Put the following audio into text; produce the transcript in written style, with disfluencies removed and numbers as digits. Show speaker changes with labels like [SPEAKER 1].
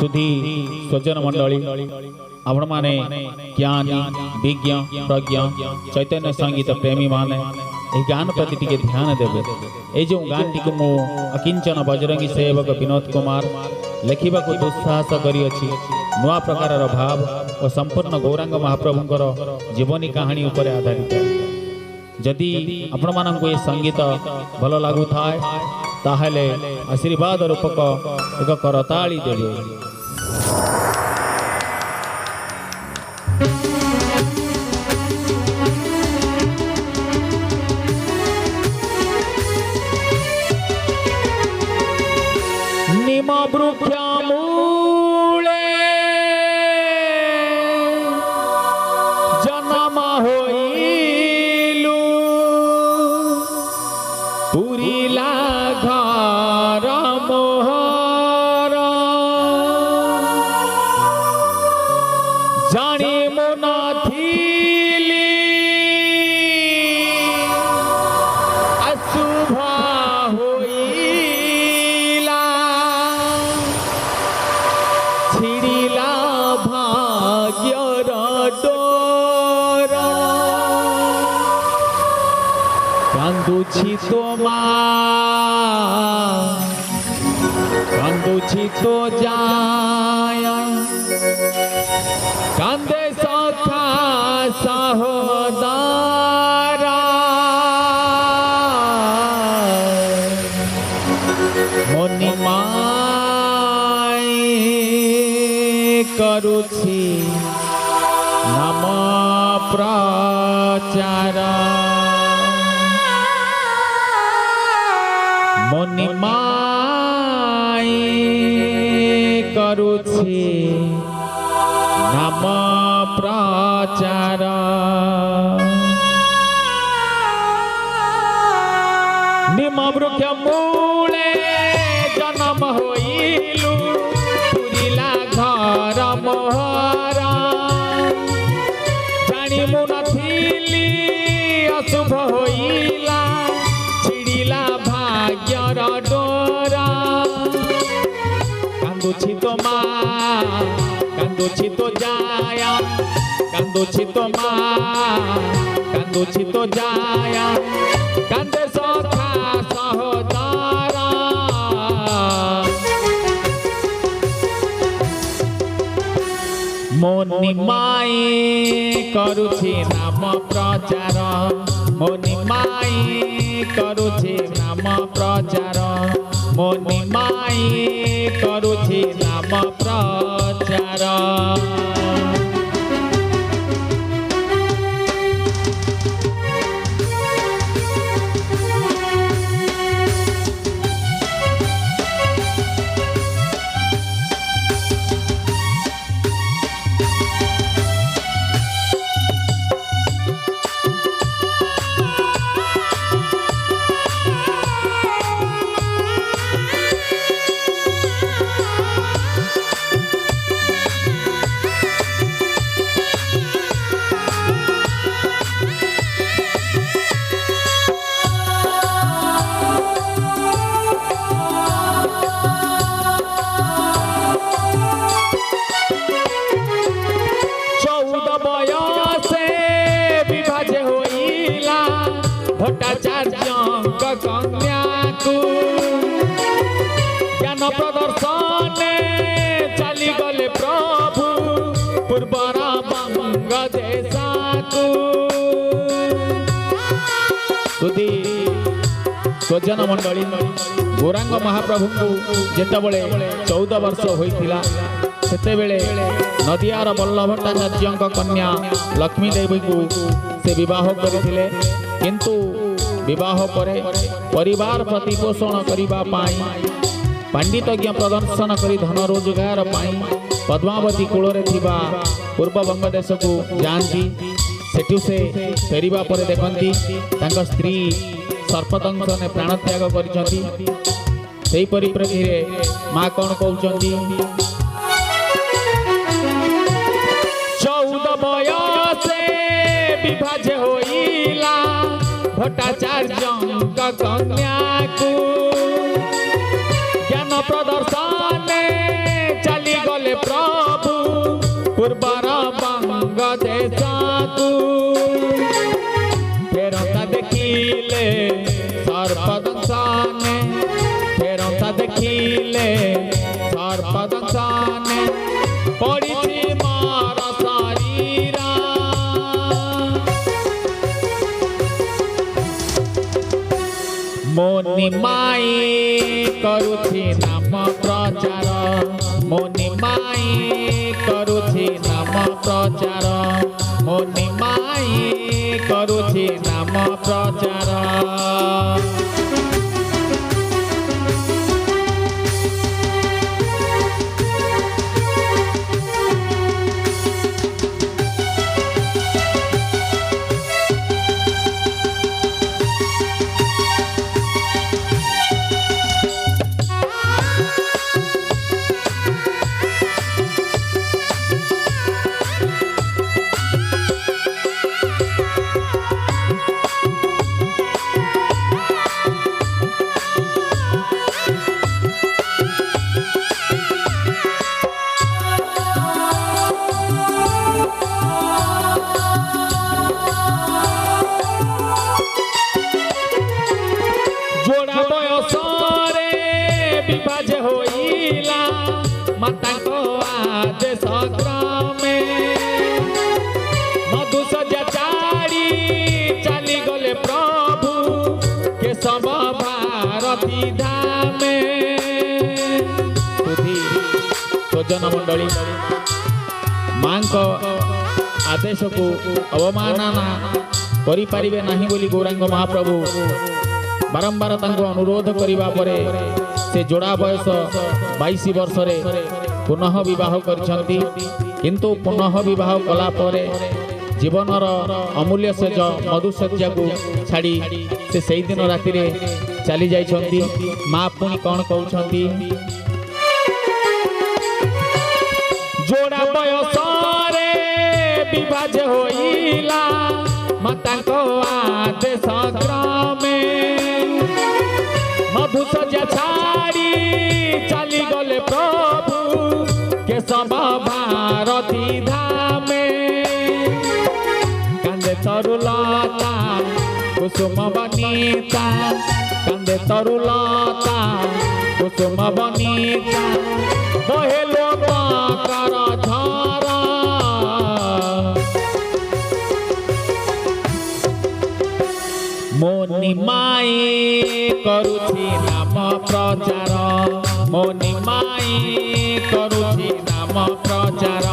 [SPEAKER 1] सुधी स्वजन मंडली आपण माने ज्ञानी विज्ञ प्रज्ञ चैतन्य संगीत प्रेमी माने गान प्रति टिके ध्यान देवे। ये जो गान टी मु अकिंचन बजरंगी सेवक विनोद कुमार लेखिबा को दुस्साहस करिअछि। नुआ प्रकार भाव और संपूर्ण गौरांग महाप्रभुंकर जीवनी कहानी उपर आधारित। जदि आपण मानक ये संगीत भल लागू थाए ताहले आशीर्वाद रूपक एक करताली देवे। निम वृक्ष मूले जन्म होइलु पुरीला घर मोहर जानी मुनाथिली अशुभ होइला छिड़िला भाग्यर डोर कांदुछि तो कांदुछि तो जाया कांदे सखा सहोदरा मोनि माई करुछि नाम प्रचार मोनि माई करुछि नाम प्रचार निम वृक्ष मूले जन्म होइलु पुरीला घर मोहर जानी मुनथिली अशुभ होइला छिड़िला भाग्यर डोरा कांदुछि तो मा कांदुछि तो जाया कांदुछि तो मा कांदुछि तो जाया कांदे सखा सहोदरा मोनि माई करुछि नाम प्रचार मोनि माई करुछि नाम प्रचार मोनि माई करुछि नाम प्रचार। भट्टाचार्य कन्या को ज्ञान प्रदर्शन चली गले प्रभु पूर्वरा बंग देशा को सुधी स्वजन मंडली गौरांग महाप्रभु को जेतबेले 14 वर्ष होइथिला सेतेबेले नदियार बल्लभ भट्टाचार्य कन्या लक्ष्मी देवी को से विवाह करथिले। किंतु विवाह परे परिवार प्रतिपोषण करिबा पाई पंडितज्ञ प्रदर्शन करी धन रोजगार पाई पद्मावती कूଳରେ थिबा पूर्व बंग देश को जानती। सेठू से फेरिबा परे देखंती तांका स्त्री सर्पदंश ने प्राण त्याग करिसंती। सेही परिप्रेक्षी माँ कौन कहउचंती 14 बयसे विभाज होइला भट्टाचार्य कन्या को ज्ञान प्रदर्शन चली गले देखिले सर्पदंशने पड़िछि मोर शरीर मोनि माई करुछि नाम प्रचार मोनि माई करुछि नाम प्रचार मोनि माई करुछि नाम प्रचार जोड़ा बयसरे विभाज होइला माता को आदेश क्रमे मधुसज्जा चारी चली गले प्रभु केशव भारती धामे स्वजन मंडली मां को आदेश को अवमानना करि पारिबे नाही बोली गौरांग महाप्रभु बारंबार अनुरोध करिबा परे से जोड़ा बयस 22 वर्ष रे पुनः विवाह करछंती किंतु पुनः विवाह कला परे जीवनर अमूल्य सेज मधुसज्जा को छाड़ी से सही दिन राति रे चली जाइछंती मां पुनी कोन कहउछंती जोड़ा बयस रे विभाज होइला माता को आदेश क्रमे मधुसज्जा छाड़ी चली गले प्रभु केशव भारती धामे कांदे तरुलता कुसुम बनीता कांदे तरुलता कुसुम बनीता बहे लोक कर धरा मोनि माई करुछि नाम प्रचार मोनि माई करुछि नाम प्रचार